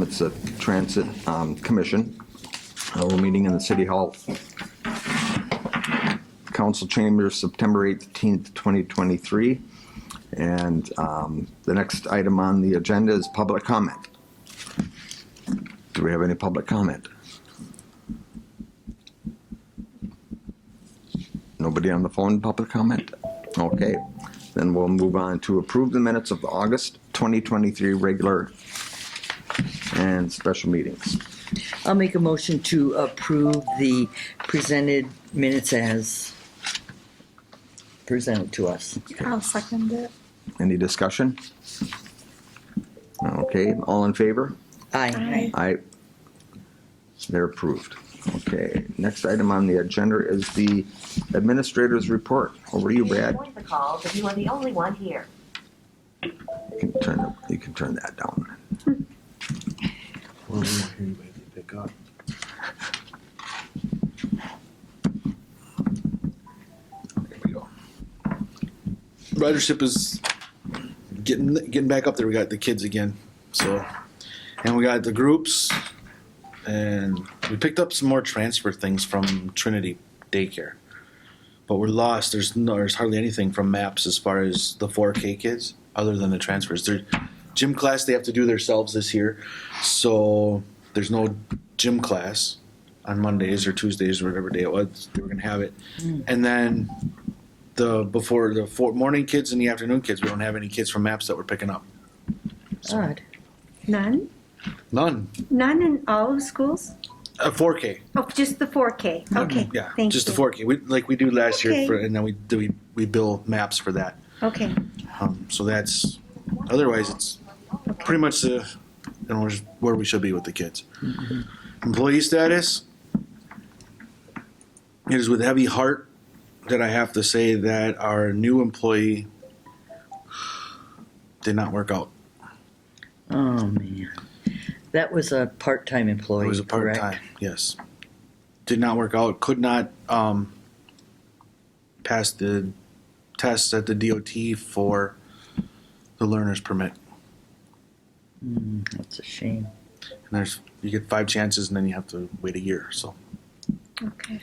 It's a Transit Commission. We're meeting in the City Hall Council Chambers September 18th, 2023. And the next item on the agenda is public comment. Do we have any public comment? Nobody on the phone, public comment? Okay, then we'll move on to approve the minutes of the August 2023 regular and special meetings. I'll make a motion to approve the presented minutes as presented to us. I'll second it. Any discussion? Okay, all in favor? Aye. Aye. They're approved. Okay, next item on the agenda is the administrator's report. Over to you, Brad. Join the call, but you are the only one here. You can turn that down. Well, we don't hear anybody pick up. There we go. Ridership is getting back up there. We got the kids again, so, and we got the groups, and we picked up some more transfer things from Trinity Daycare, but we're lost. There's hardly anything from MAPS as far as the 4K kids, other than the transfers. Their gym class they have to do themselves this year, so there's no gym class on Mondays or Tuesdays or whatever day it was. They were gonna have it, and then before the morning kids and the afternoon kids, we don't have any kids from MAPS that we're picking up. Odd. None? None. None in all of schools? 4K. Oh, just the 4K. Okay. Yeah, Thank just you. the 4K. We do last year, Okay. and then we bill MAPS for that. Okay. So that's otherwise it's pretty much where we should be with the kids. Employee status. It is with heavy heart that I have to say that our new employee did not work out. Oh, man. That was a part-time employee, It was a part correct? time, yes. Did not work out. Could not pass the tests at the DOT for the learner's permit. That's a shame. And you get 5 chances, and then you have to wait a year. So Okay.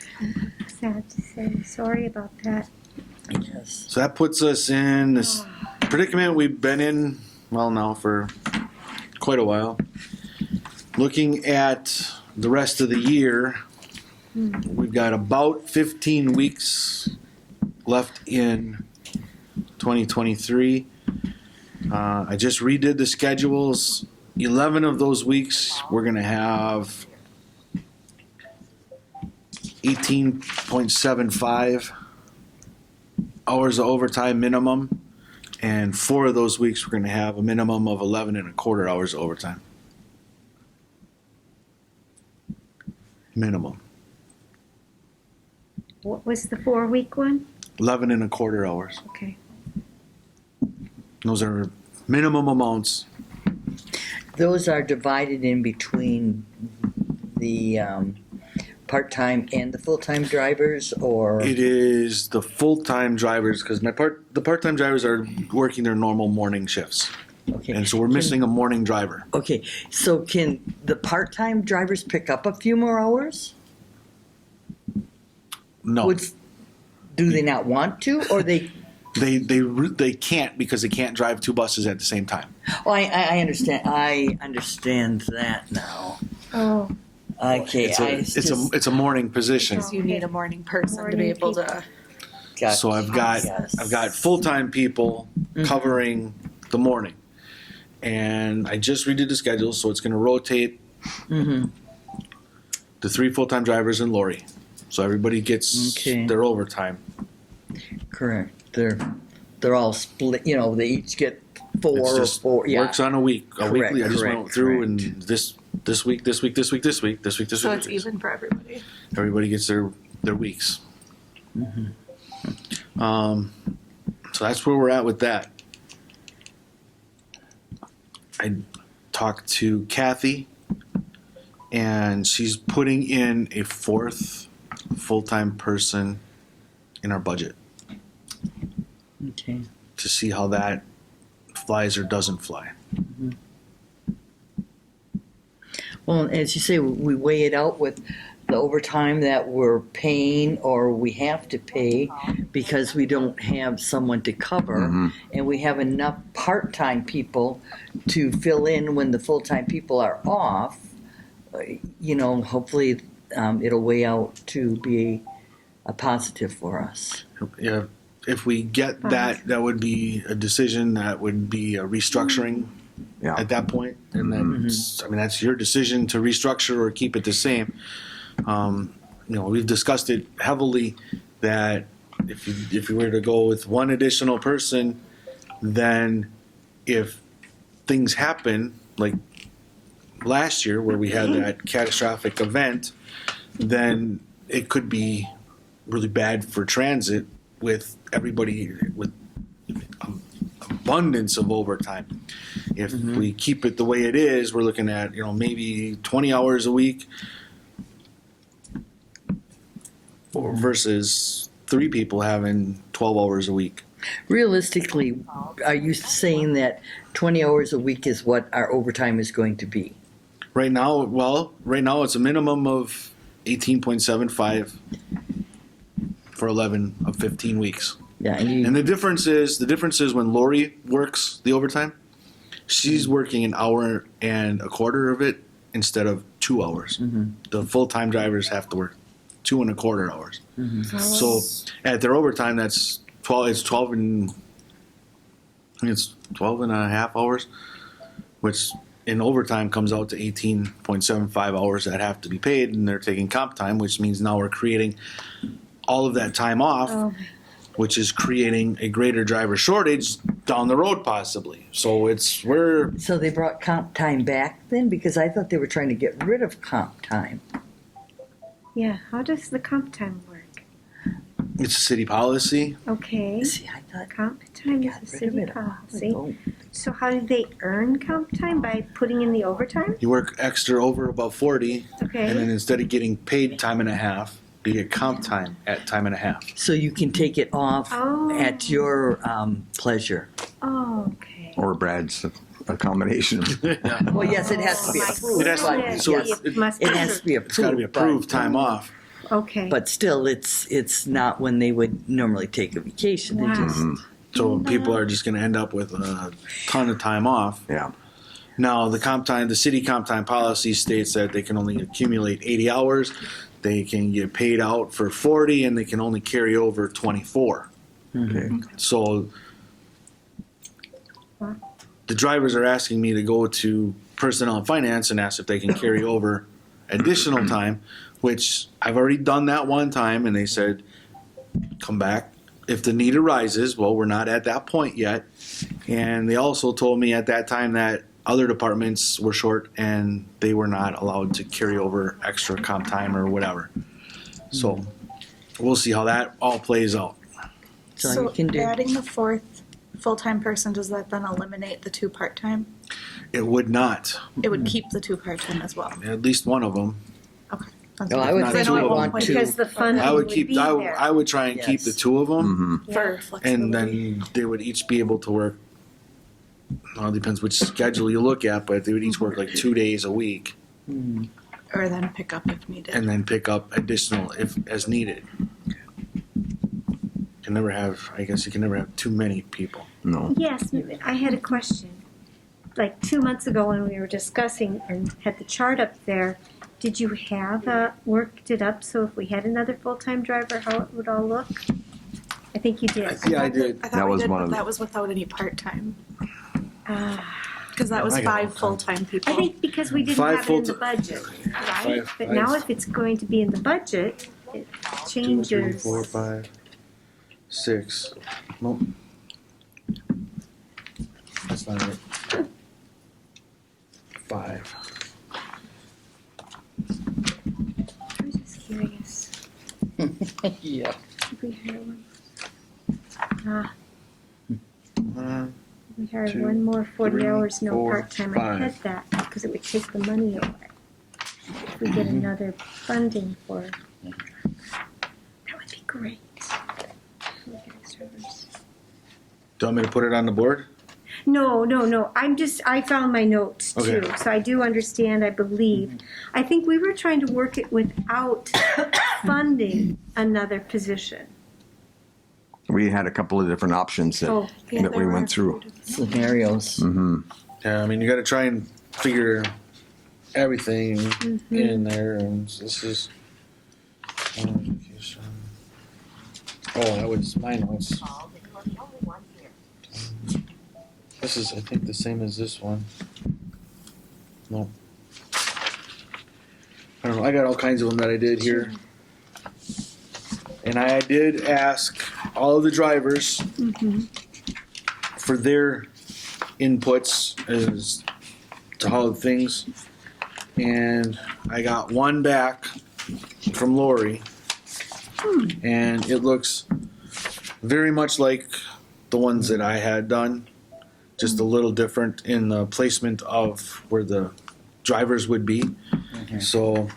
Sad to say. Sorry about that. Yes. so that puts us in this predicament we've been in now for quite a while. Looking at the rest of the year, we've got about 15 weeks left in 2023. I just redid the schedules. 11 of those weeks, we're going to have 18.75 hours of overtime minimum. And 4 of those weeks, we're going to have a minimum of 11 and a quarter hours of overtime. Minimum. What was the 4-week one? 11 and a quarter hours. Okay. Those are minimum amounts. Those are divided in between the part-time and the full-time drivers, or? It is the full-time drivers because the part-time drivers are working their normal morning shifts. Okay. And so we're missing a morning driver. Okay, so can the part-time drivers pick up a few more hours? No, Do they not want to, or they? they can't because they can't drive 2 buses at the same time. Oh, I understand. I understand that now. Oh, Okay, It's a morning position. Because you need a morning person to Morning be able people. to. gotcha. So I've got full-time people covering the morning, and I just redid the schedule, so it's going to rotate the 3 full-time drivers and Lori, so everybody gets Okay. their overtime. Correct. They're all split. You know, they each get 4 It's or just 4. Yeah. works on a weekly. I just went correct, through correct. and this week. So it's even for everybody. Everybody gets their weeks. So that's where we're at with that. I talked to Kathy, and she's putting in a 4th full-time person in our budget Okay. to see how that flies or doesn't fly. Well, as you say, we weigh it out with the overtime that we're paying or we have to pay because we don't have someone to cover, and we have enough part-time people to fill in when the full-time people are off. Hopefully it'll weigh out to be a positive for us. Yeah, if we get that, that would be a decision that would be a restructuring Yeah. at that point. And then, that's your decision to restructure or keep it the same. We've discussed it heavily that if you were to go with one additional person, then if things happen like last year where we had that catastrophic event, then it could be really bad for transit with everybody with abundance of overtime. If we keep it the way it is, we're looking at maybe 20 hours a week or versus 3 people having 12 hours a week. Realistically, are you saying that 20 hours a week is what our overtime is going to be? Right now it's a minimum of 18.75 for 11 of 15 weeks. Yeah, And the difference is when Lori works the overtime, she's working an hour and a quarter of it instead of 2 hours. The full-time drivers have to work 2 and a quarter hours. So at their overtime, that's 12. It's 12 and I think it's 12 and a half hours, which in overtime comes out to 18.75 hours that have to be paid, and they're taking comp time, which means now we're creating all of that time off, which is creating a greater driver shortage down the road possibly. So So they brought comp time back then? Because I thought they were trying to get rid of comp time. Yeah, how does the comp time work? it's a city policy. Okay. See, I thought Comp time got is a rid of city it. policy. Oh, So how do they earn comp time? By putting in the overtime? You work extra over above 40, Okay. and then instead of getting paid time and a half, you get comp time at time and a half. So you can take it off Oh. at your pleasure. Oh, okay. Or Brad's accommodation. Well, yes, it has to be approved. It has to- but so yes, it must it has to be approved. It's got to be approved time off. Okay. But still, it's not when they would normally take a vacation. They Wow. just So people are just going to end up with a ton of time off. Yeah. Now, the city comp time policy states that they can only accumulate 80 hours. They can get paid out for 40, and they can only carry over 24. Okay. So Wow. the drivers are asking me to go to personnel and finance and ask if they can carry over additional time, which I've already done that one time, and they said, come back if the need arises. Well, we're not at that point yet. And they also told me at that time that other departments were short and they were not allowed to carry over extra comp time or whatever. So we'll see how that all plays out. so you can do. adding the fourth full-time person, does that then eliminate the 2 part-time? It would not, It would keep the 2 part-time as well. at least one of them. Okay. No, I would Not think two we of them. want to. Because the funding I would would keep. be there. I would try and keep Yes. the 2 of them, Yeah. For flexibility. and then they would each be able to work. Well, it depends which schedule you look at, but they would each work like 2 days a week, Or then pick up if needed. and then pick up additional if as needed. Can never have. I guess you can never have too many people. No. Yes, I had a question. Like 2 months ago when we were discussing and had the chart up there, did you have worked it up so if we had another full-time driver, how it would all look? I think you did. Yeah, I did. I thought That we was did, one but of the- that was without any part-time. Ah. Because that was I got 5 all-time. full-time people. I think because we didn't 5 have it in the full-ti- budget, right? Five- But now if it's going to be in the budget, it 2, 3, changes. 4, 5, 6. Nope. That's not it. 5. I'm just curious. Yeah. Did we hire one? Ah, 1, we hired 2, one more 40 3, hours, no 4, part-time. I 5. had that because it would take the money away. If we get another funding for it. That would be great. We get extra hours. Do you want me to put it on the board? No. I found my notes too. Okay. So I do understand, I believe. I think we were trying to work it without funding another position. We had a couple of different options that, Oh, Yeah, that there we were went a through. few different- Scenarios. Yeah, I mean, you got to try and figure everything in there, and this is. Oh, that was my notes. Called, and you are the only one here. This is, I think, the same as this one. No. I don't know. I got all kinds of them that I did here. And I did ask all of the drivers for their inputs as to how things. And I got one back from Lori. And it looks very much like the ones that I had done. Just a little different in the placement of where the drivers would be. So,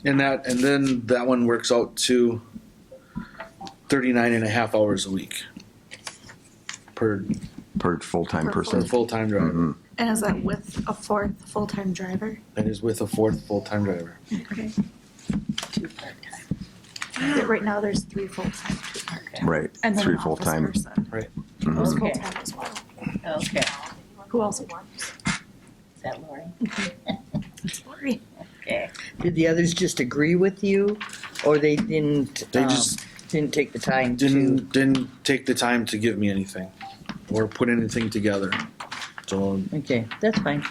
and then that one works out to 39 and a half hours a week per full-time Per person. full-time driver. And is that with a fourth full-time driver? That is with a fourth full-time driver. Okay. Right now, there's 3 full-time, 2 part-time. Right, And then 3 an office full-time. person Right. who's Okay. full-time as well. Okay. Who else? Is that Lori? Lori. Okay. Did the others just agree with you, or they didn't? They just didn't take the time to. didn't take the time to give me anything or put anything together. So Okay, that's fine.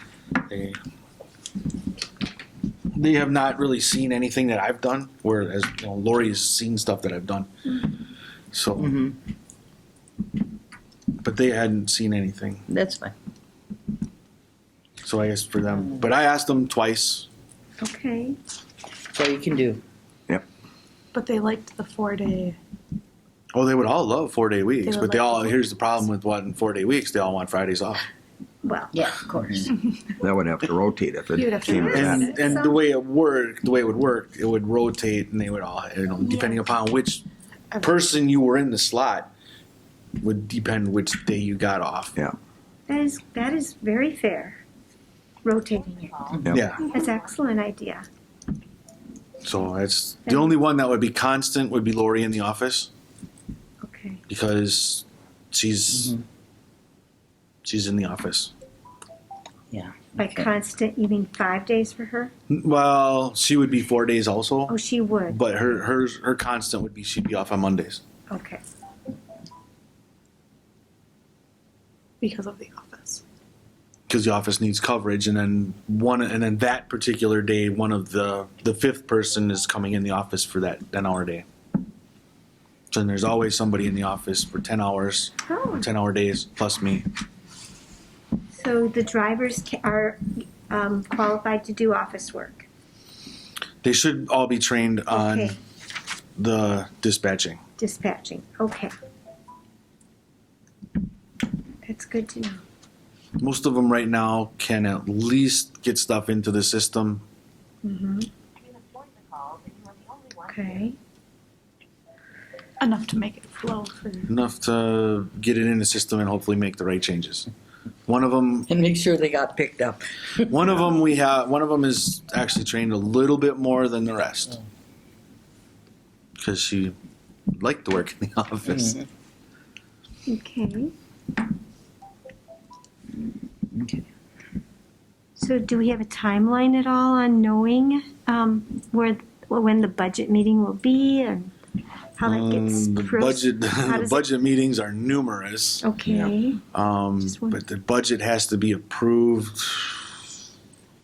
they have not really seen anything that I've done, whereas Lori's seen stuff that I've done. So, Mm-hmm. but they hadn't seen anything. That's fine. So I guess for them, but I asked them twice. Okay. That's all you can do. But they liked the 4-day. Oh, they would all love 4-day weeks, would but they like all the here's the problem with wanting 4-day weeks. They all want Fridays off. Well, Yeah, of course. That would have to rotate if it You'd have to came to rotate. that. And the way it would work, it would rotate, and they would all, depending upon which person you were in the slot, would depend which day you got off. Yeah. that is very fair. Rotating it. Yep. Yeah. That's an excellent idea. So it's the only one that would be constant would be Lori in the office Okay. because she's Mm-hmm. she's in the office. Yeah. By Okay. constant, you mean 5 days for her? Well, she would be 4 days also, Oh, she would. but her constant would be she'd be off on Mondays. Okay. Because of the office. Because the office needs coverage, and then that particular day, one of the fifth person is coming in the office for that 10-hour day. So then there's always somebody in the office for 10 hours, Oh, 10-hour days plus me. so the drivers are qualified to do office work. They should all be trained on Okay. the dispatching. Dispatching. Okay. That's good to know. Most of them right now can at least get stuff into the system. Mm-hmm. An appointment called, and you are the only one here. Okay. Enough to make it flow for. Enough to get it in the system and hopefully make the right changes. One of them And make sure they got picked up. One of them is actually trained a little bit more than the rest because she liked to work in the office. Okay. So do we have a timeline at all on knowing when the budget meeting will be and how that gets The how does it- budget meetings are numerous, Okay. Just one- but the budget has to be approved.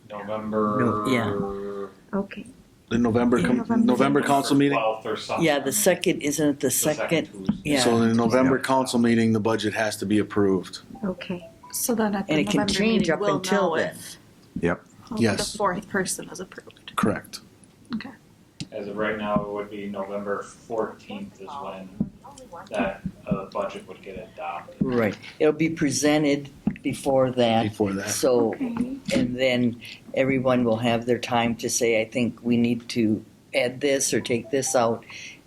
November. Okay. The November council meeting. 12th or something. Yeah, the second, isn't it the second? Tuesday. Yeah. So in the November council meeting, the budget has to be approved. Okay. So then at the And it can November change meeting, up we'll until know then. if Yep. Yes. the 4th person is approved. Correct. Okay. As of right now, it would be November 14th is when that budget would get adopted. Right. It'll be presented before that. Before that. So, Okay. and then everyone will have their time to say, I think we need to add this or take this out.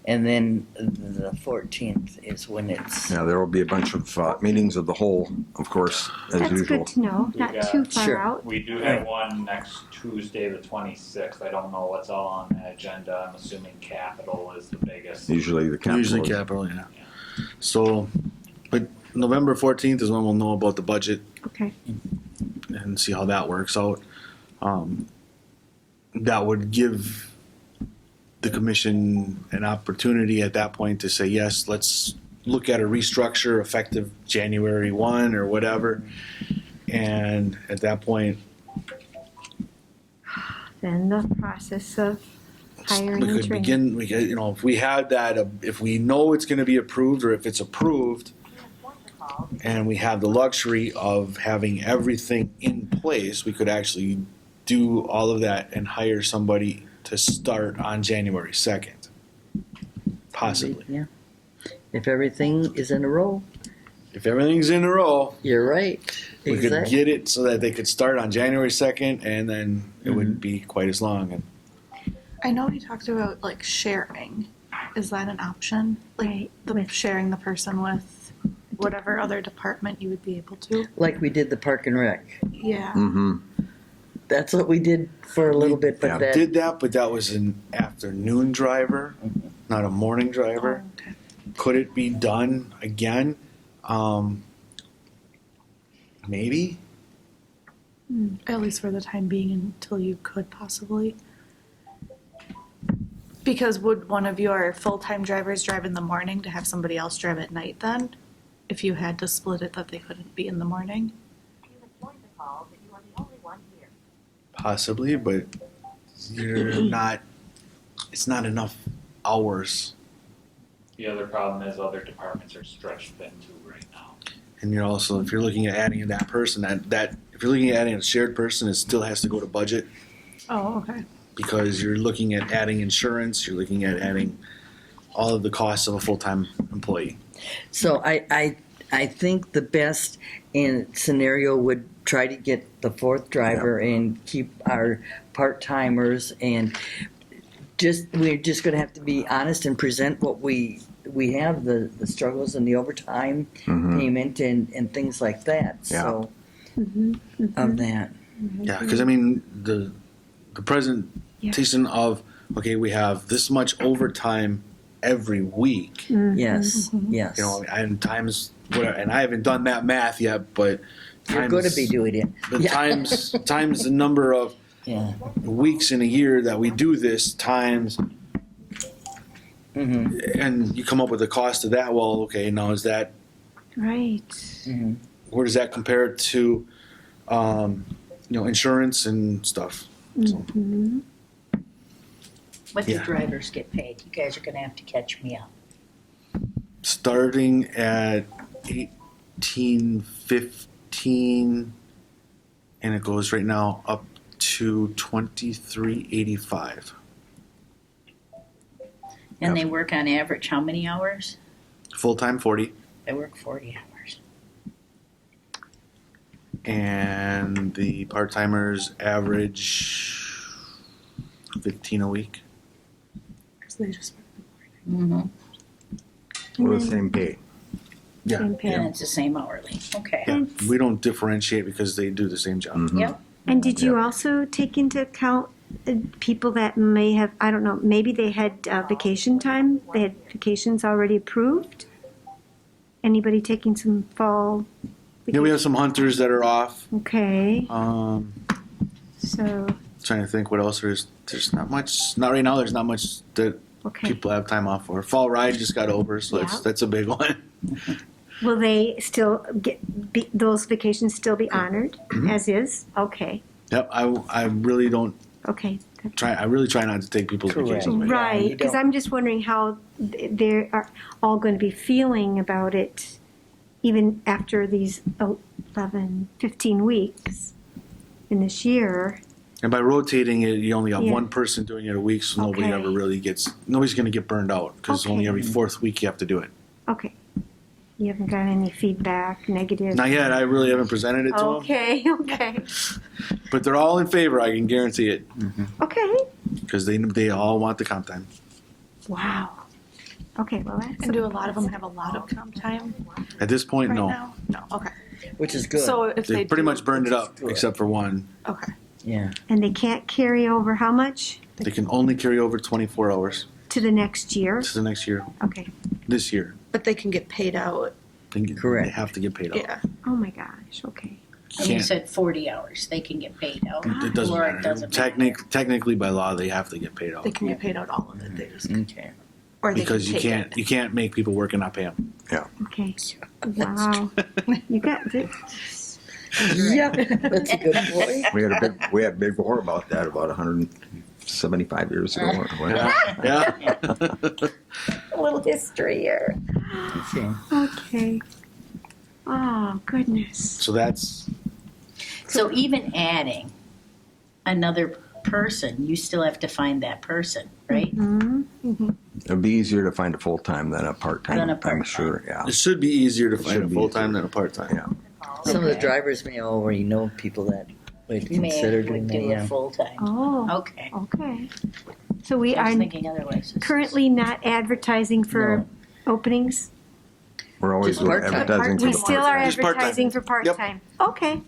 and then the 14th is when it's. Yeah, there will be a bunch of meetings of the whole, of course, as That's usual. good to know. We Not got- too far Sure. out. We do have one next Tuesday, the 26th. I don't know what's all on the agenda. I'm assuming capital is the biggest. Usually the capital. Usually is- capital, yeah. So, but November 14th is when we'll know about the budget Okay. and see how that works out. That would give the commission an opportunity at that point to say, yes, let's look at a restructure effective January 1 or whatever. And at that point, Then the process of hiring we and could training. begin, we could, if we had that, if we know it's going to be approved or if it's approved, and we have the luxury of having everything in place, we could actually do all of that and hire somebody to start on January 2nd. Possibly. Yeah. If everything is in a row, If everything's in a row, you're right. we could Exactly. get it so that they could start on January 2nd and then it Mm-hmm. wouldn't be quite as long. And I know we talked about like sharing. Is that an option? Like Right, the with- sharing the person with whatever other department you would be able to. Like we did the Park and Rec. Yeah. Mm-hmm. That's what we did for a little bit, but Yeah, that. did that, but that was an afternoon driver, not a morning driver. Oh, okay. Could it be done again? Maybe. At least for the time being until you could possibly. Because would one of your full-time drivers drive in the morning to have somebody else drive at night then? If you had to split it that they couldn't be in the morning? You have joined the call, but you are the only one here. Possibly, but you're not. It's not enough hours, The other problem is other departments are stretched thin too right now. and you're also if you're looking at adding that person, that if you're looking at adding a shared person, it still has to go to budget Oh, okay. because you're looking at adding insurance, you're looking at adding all of the costs of a full-time employee. So I think the best in scenario would try to get the fourth driver and keep our part-timers and we're just going to have to be honest and present what we have, the struggles and the overtime Mhm. payment and things like that. So Mhm, mhm. of that. Yeah, because I mean the presentation of okay, we have this much overtime every week. Mhm. Yes, Mhm. yes. You know, and times whatever, and I haven't done that math yet, but You're going to be doing it. But Yeah. times the number of Yeah. weeks in a year that we do this times, hmm and you come up with the cost of that. Well, okay, now is that Right. hmm where does that compare to, insurance and stuff? So, Mhm. What do Yeah. drivers get paid? You guys are gonna have to catch me up. starting at 18.15, and it goes right now up to 23.85. And Yep. they work on average how many hours? Full time 40, They work 40 hours. and the part timers average 15 a week. Because they just work the morning. Mm-hmm. With the same pay. Yeah, Same pay. And it's the same hourly. Okay. yeah. We don't differentiate because they do the same job. Mhm. Yep. And did you also take into account people that may have, I don't know, maybe they had vacation time? They had vacations already approved? Anybody taking some fall? Yeah, we have some hunters that are off. Okay, so, Trying to think what else there's. There's not much. Not right now. There's not much that okay. people have time off for. Fall ride just got over, so Yeah. that's a big one. Will they still those vacations still be honored Mm-hmm. as is? Okay, Yep. I really don't okay. try. I really try not to take people's Correct. vacations. Right. Yeah, Right, you because don't- I'm just wondering how they are all going to be feeling about it even after these 11, 15 weeks in this year. And by rotating it, you only have Yeah. one person doing it a week, so nobody Okay. ever really gets. Nobody's going to get burned out because only Okay. every fourth week you have to do it. Okay. You haven't got any feedback, negative? Not yet. I really haven't presented it to them, Okay, okay. but they're all in favor. I can guarantee it Okay. because they all want the comp time. Wow. Okay, well, that's. And do a lot of them have a lot of comp time At this point, right no. now? No, okay. Which is good. So if They they pretty do- much burned it up, Good. except for one. Okay. Yeah. And they can't carry over how much They can only carry over 24 hours to the next year? to the next year. Okay. This year, But they can get paid out. they Correct. have to get paid out. Yeah. Oh my gosh, okay. And you Can't. said 40 hours, they can get paid out. It doesn't Or matter. it doesn't matter. Technically, by law, they have to get paid out They can get paid out all of it. They just, Okay. or they because can you take can't it. you can't make people work and not pay them. Okay. Wow. You got this. Yeah, that's a good point. We had a big war about that about 175 years ago. Or whatever. Yeah. A little history here. Okay. Okay. Oh, goodness. So that's So even adding another person, you still have to find that person, right? Mm-hmm. It'd be easier to find a full time than a part time. Than a I'm part-time. sure. Yeah. it should be easier to It find a should be full time easier. than a part time. Yeah. Some of the Okay. drivers may already know people that would May consider doing would that. do Yeah. it full time. Oh, Okay. okay. So we I are was thinking otherwise. This is- currently not advertising for openings? We're always Just part-time. advertising for We the still are Just part-time. advertising for part-time? Okay.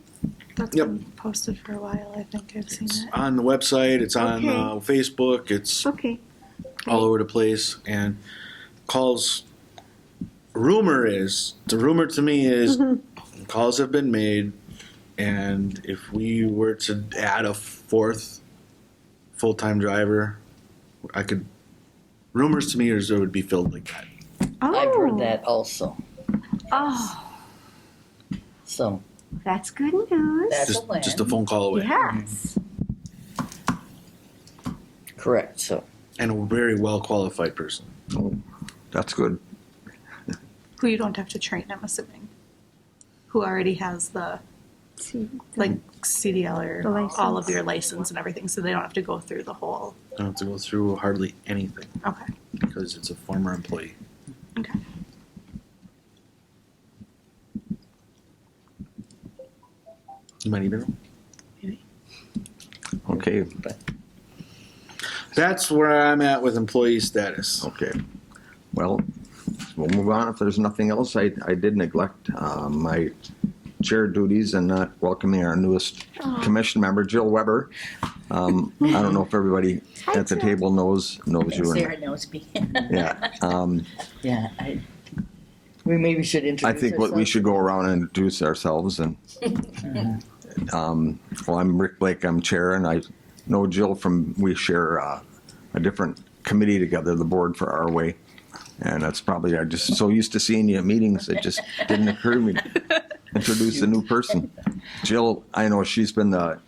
That's Yep. been posted for a while. I think I've seen it. On the website, it's on Okay. Facebook, it's Okay. all over the place, and calls. The rumor to me is calls have been made, and if we were to add a fourth full-time driver, I could. Rumors to me is it would be filled like that. Oh. I've heard that also. Oh, So, that's good news. That's a win. Just a phone call away, Yes. correct. So, and a very well qualified person. That's good. Who you don't have to train, I'm assuming. Who already has the See, like CDL or The license. all of your license and everything, so they don't have to go through the whole. I don't have to go through hardly anything Okay. because it's a former employee. Okay. You might even know. Okay. That's where I'm at with employee status. Okay. Well, we'll move on. If there's nothing else, I did neglect my chair duties and not welcoming our newest commission member, Jill Weber. I don't know if everybody Hi, at the Jill. table knows you. Sarah And, knows me. yeah. yeah, we maybe should I introduce think what we ourselves. should go around and introduce ourselves. And well, I'm Rick Blake. I'm chair, and I know Jill from. We share a different committee together, the board for Our Way, and that's probably I'm just so used to seeing you at meetings. It just didn't occur to me to introduce a new person. Jill, I know she's been the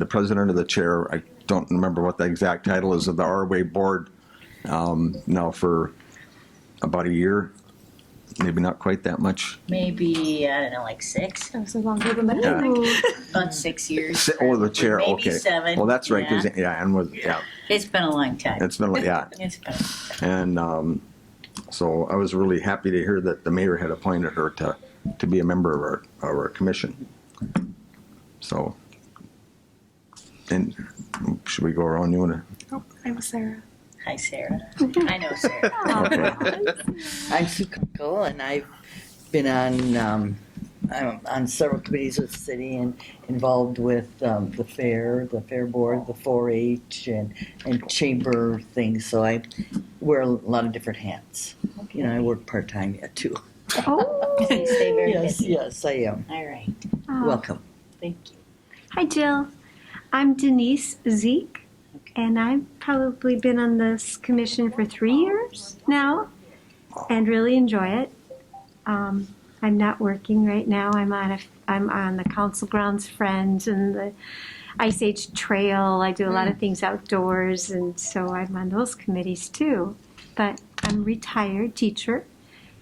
president of the chair. I don't remember what the exact title is of the Our Way board now for about a year. Maybe not quite that much. Maybe, I don't know, like 6? That was longer than that. Yeah. Ooh. About 6 years. Oh, the chair. Maybe Okay. 7. Well, that's right. Yeah. 'Cause, yeah, and was yeah. It's been a long time. It's been yeah, It's been a long time. and so I was really happy to hear that the mayor had appointed her to be a member of our commission. So, and should we go around? You want Oh, I was Sarah. Hi, Sarah. I know Sarah. I'm Sue Kunkel, and I've been on I'm on several committees with the city and involved with the fair board, the 4-H, and chamber things. So I wear a lot of different hats. You know, I work part time yet too. Oh. Stay very Yes, busy. yes, I am. All right. Oh. Welcome. Thank you. Hi, Jill. I'm Denise Zeke, and I've probably been on this commission for 3 years now, and really enjoy it. I'm not working right now. I'm on the Council Grounds Friends and the Ice Age Trail. I do a lot of things outdoors, and so I'm on those committees too. But I'm a retired teacher,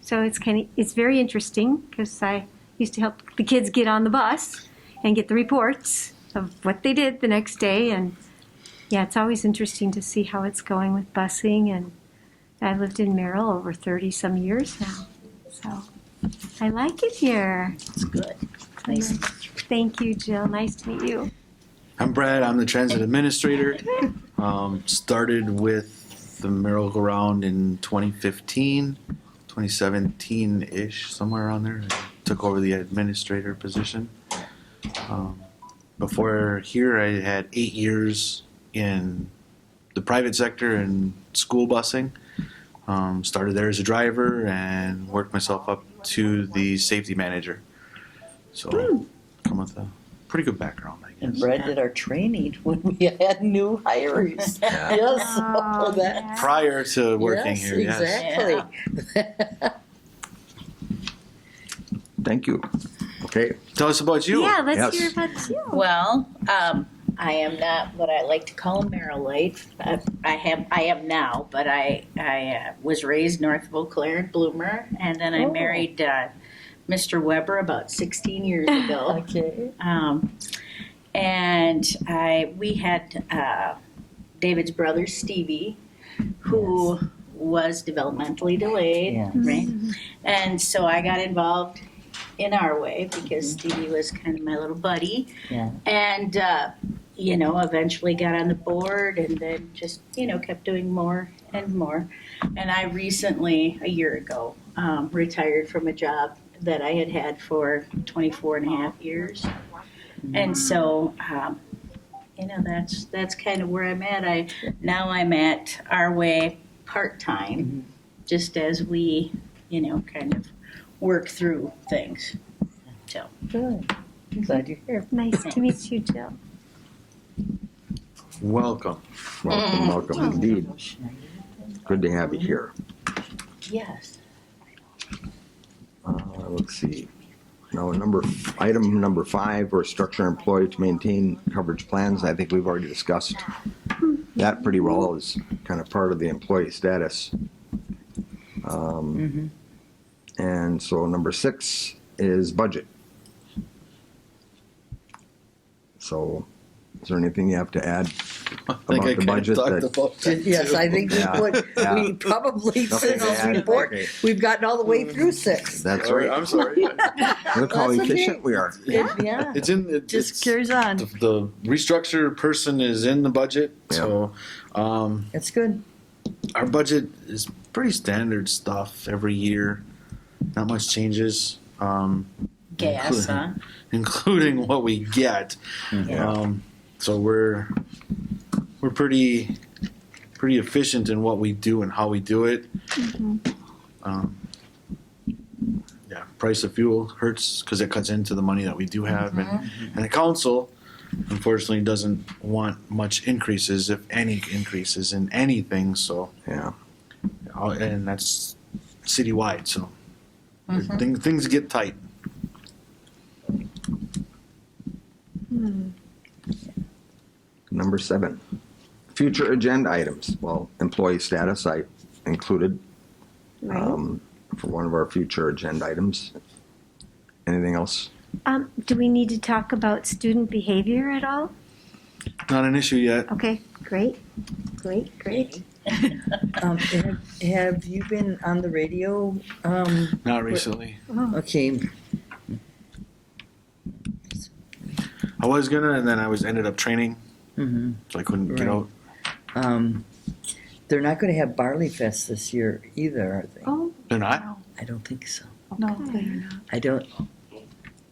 so it's very interesting because I used to help the kids get on the bus and get the reports of what they did the next day. And yeah, it's always interesting to see how it's going with busing. And I've lived in Merrill over 30 some years now. So I like it here. It's good. Nice. Thank you, Jill. Nice to meet you. I'm Brad. I'm the transit administrator. Started with the merry-go-round in 2015, 2017-ish, somewhere around there. I took over the administrator position. Before here, I had 8 years in the private sector and school busing. Started there as a driver and worked myself up to the safety manager. So, come with a pretty good background, I And guess. Brad did our training when we had new hires. Yeah. Yes, Oh, so that. Prior to working Yes, here, yes. exactly. Thank you. Okay, Tell us about you. Yeah, let's Yes. hear about you. Well, I am not what I like to call a Marilite. I am now, but I was raised north of Eau Claire and Bloomer, and then I Oh. married Mr. Weber about 16 years ago. Okay. And we had David's brother Stevie, who was developmentally delayed, Yes. right? And so I got involved in our way because Stevie was kind of my little buddy. Yeah. And, eventually got on the board and then just, kept doing more and more. And I recently, a year ago, retired from a job that I had had for 24 and a half years. And so, that's kind of where I'm at. Now I'm at Our Way part-time, just as we, kind of work through things. So, Good. Glad you're here. Nice to meet you, Jill. Welcome. welcome indeed. Good to have you here. yes. Let's see. Now, item number 5, or structure employee to maintain coverage plans. I think we've already discussed that pretty well as kind of part of the employee status. And so number 6 is budget. So, is there anything you have to add about the kinda budget? talked that- about that Yes, too. I think Yeah, yeah. we probably, Nothing since to this add? report, Okay. we've gotten all the way through 6. That's All right, right. I'm sorry. Look how That's okay. efficient we are. Yeah. It's in. Just it's, carries on. the restructured person is in the budget, so It's good. our budget is pretty standard stuff every year. Not much changes, Gas, huh? including what we get. Yeah. So we're pretty efficient in what we do and how we do it. Yeah, price of fuel hurts because it cuts into the money that we do have, and the council unfortunately doesn't want much increases, if any increases in anything. So Yeah. and that's citywide. So things get tight. Number 7, future agenda items. Well, employee status I included Right. for one of our future agenda items. Anything else? Do we need to talk about student behavior at all? Not an issue yet. Okay, great. Great. Have you been on the radio? Not recently. Okay. I was gonna, and then I ended up training, Mm-hmm. so I couldn't get Right. out. They're not going to have Barley Fest this year either, are they? Oh, They're not. I don't think so. No, Okay. they're not. I don't.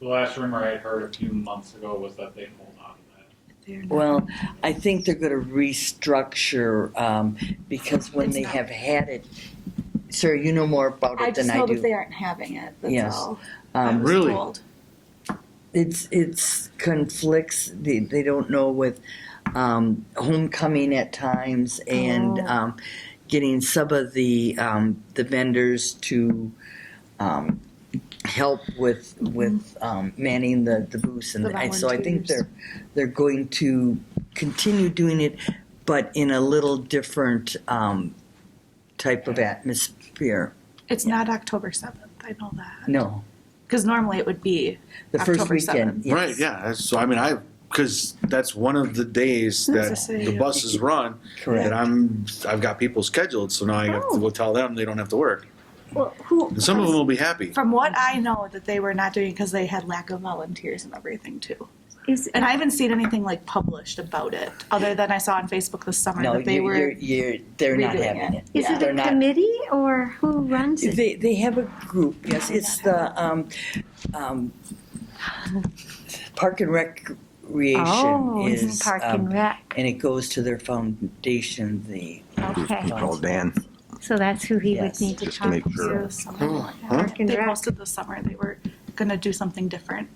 The last rumor I had heard a few months ago was that they pulled out of that. They're not. Well, I think they're going to restructure because when they have had it, sir, you know more about I it just than I know do. that they aren't having it. That's Yes. all. I was Really? told. It's conflicts. They don't know with homecoming at times and getting some of the vendors to help with manning the booths and The so I think volunteers. they're going to continue doing it, but in a little different type of atmosphere. It's not October 7th. I know that. No, Because normally it would be the first October weekend. 7th. Yes. Right? Yeah. So I mean, because that's one of the days That's that a city, the yeah. buses run. Correct. That I've got people scheduled, so now I have to go tell them they don't have to work. well, who? And some of them will be happy. From what I know, that they were not doing because they had lack of volunteers and everything too. Is, And I haven't seen anything like published about it, other than I saw on Facebook this summer No, that they were. they're not redoing having it. it. is it They're a not. committee or who runs it? They have a group, yes, it's the, Park and Recreation Oh, it's is, Park and Rec. and it goes to their foundation, the. Okay, He called Dan. so that's who he would Yes, need to just to talk make sure. to. This summer. Park and They Rec. posted this summer they were gonna do something different.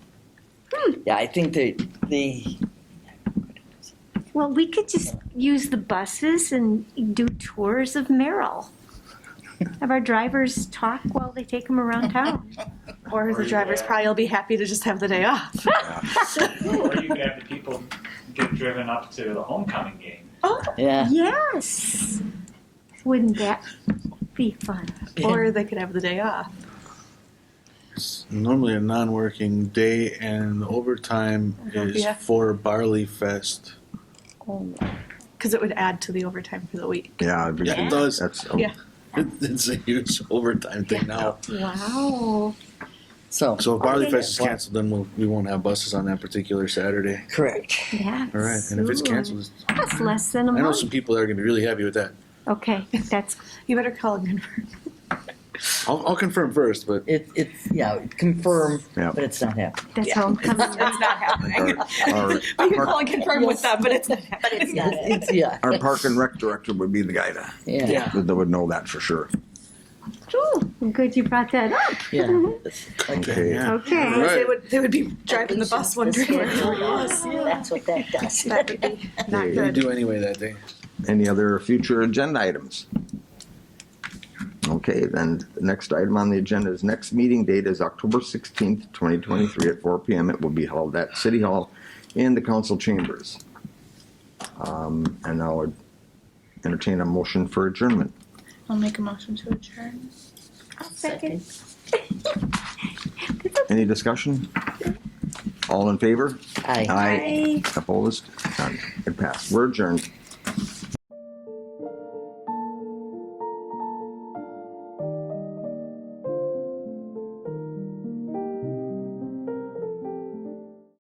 Yeah, I think they, Well, we could just use the buses and do tours of Merrill. Have our drivers talk while they take them around town. Or the drivers probably will be happy to just have the day off. Or you could have the people get driven up to the homecoming game. yeah. Yes. Wouldn't that be fun? Or they could have the day off. It's normally a non-working day, and the overtime is Yeah. for Barley Fest. Because it would add to the overtime for the week. Yeah. Yeah, it does. That's, Yeah. It's a huge overtime thing now. Wow. So, So if Barley Okay. Fest is canceled, then we won't have buses on that particular Saturday. correct. That's All right, and if it's canceled, That's less than a I know month. some people that are gonna be really happy with that. Okay, that's, You better call and confirm. I'll confirm first, but It's, yeah, confirm, Yeah. but it's not happening. that's Yeah. homecoming. It's not happening. our, You can call park, and confirm with them, but it's not happening. But it's not. It's, yeah. our park and rec director would be the guy to, Yeah. that would know that for sure. Ooh, good you brought that up. Yeah. Okay. yeah. Okay. All right. They would be driving the bus wondering where it was. That's what that does. That would be not We good. do anyway that day. Any other future agenda items? Okay, then the next item on the agenda is next meeting date is October 16th, 2023 at 4 p.m. It will be held at City Hall in the council chambers. And I would entertain a motion for adjournment. I'll make a motion to adjourn. Second. Any discussion? All in favor? Aye. Aye. Opposed? None. It passed. We're adjourned.